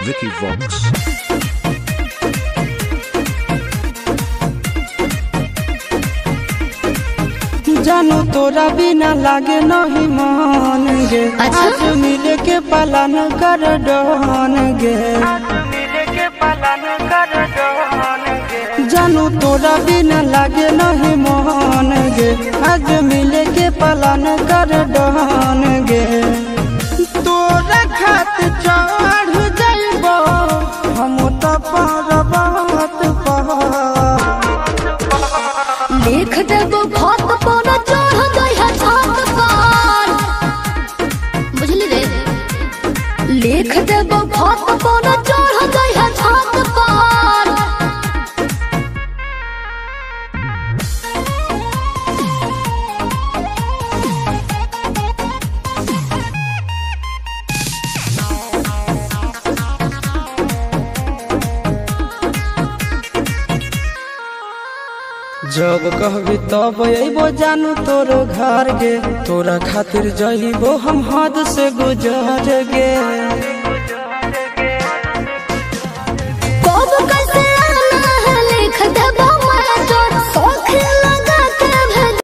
Vicky Vox. जानू तोरा बिना लागे नहीं मान गे। अच्छा? आज मिले के पालन कर डहन गे। जानू तोरा बिना लागे नहीं मान गे। आज मिले के पालन कर डहन गे। तोरा खात चढ़ जाइबो हम तो पर्वत पर। लिख देबो खत पर चढ़ गया छत पर। बुझली रे? लिख देबो खत पर चढ़ गया छत पर। जब कहबी तब अबो जानू तोर घर गे। तोरा खातिर जइबो हम हद से गुजर गे।